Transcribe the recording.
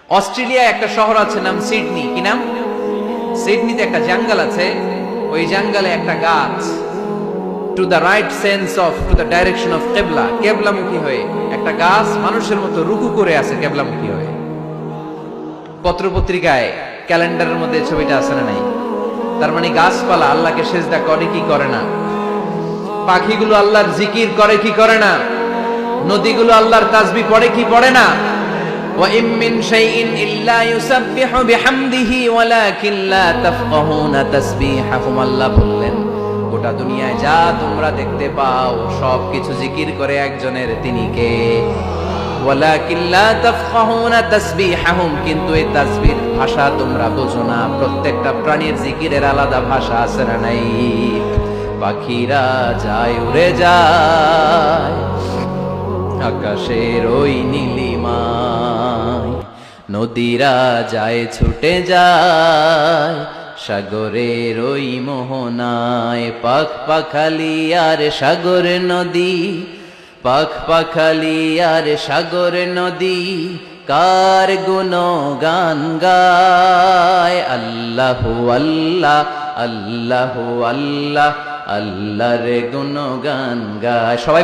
অস্ট্রেলিয়ায় একটা শহর আছে নাম সিডনি। কি নাম? সিডনিতে একটা জঙ্গল আছে, ওই জঙ্গলে একটা গাছ to the right sense of to the direction of কেবলা, কেবলামুখী হয়ে একটা গাছ মানুষের মতো রুকু করে আছে কেবলামুখী হয়ে। পত্রপত্রিকায় ক্যালেন্ডারের মধ্যে ছবিটা আছে না নাই? তার মানে গাছপালা আল্লাহকে সেজদা করে কি করে না? পাখিগুলো আল্লাহর জিকির করে কি করে না? নদীগুলো আল্লাহর তাসবিহ পড়ে কি পড়ে না? ওয়া ইম মিন শাইইন ইল্লা ইউসাব্বিহু বিহামদিহি ওয়ালাকিন লা তাফকাহুনা তাসবিহাহুম। আল্লাহ বললেন, গোটা দুনিয়ায় যা তোমরা দেখতে পাও সবকিছু জিকির করে একজনের, তিনি কে? ওয়ালাকিন লা তাফকাহুনা তাসবিহাহুম, কিন্তু এই তাসবিহর ভাষা তোমরা বোঝো না। প্রত্যেকটা প্রাণীর জিকিরের আলাদা ভাষা আছে না নাই? পাখিরা যায় উড়ে যায় আকাশের ওই নীলিমায়, নদীরা যায় ছুটে যায় সাগরের ওই মোহনায়। পাখ পাখালি আর সাগর নদী, পাখ পাখালি আর সাগর নদী কার গুণগান গায়। আল্লাহু আল্লাহ, আল্লাহু আল্লাহ, আল্লাহর গুণগান গায়। সবাই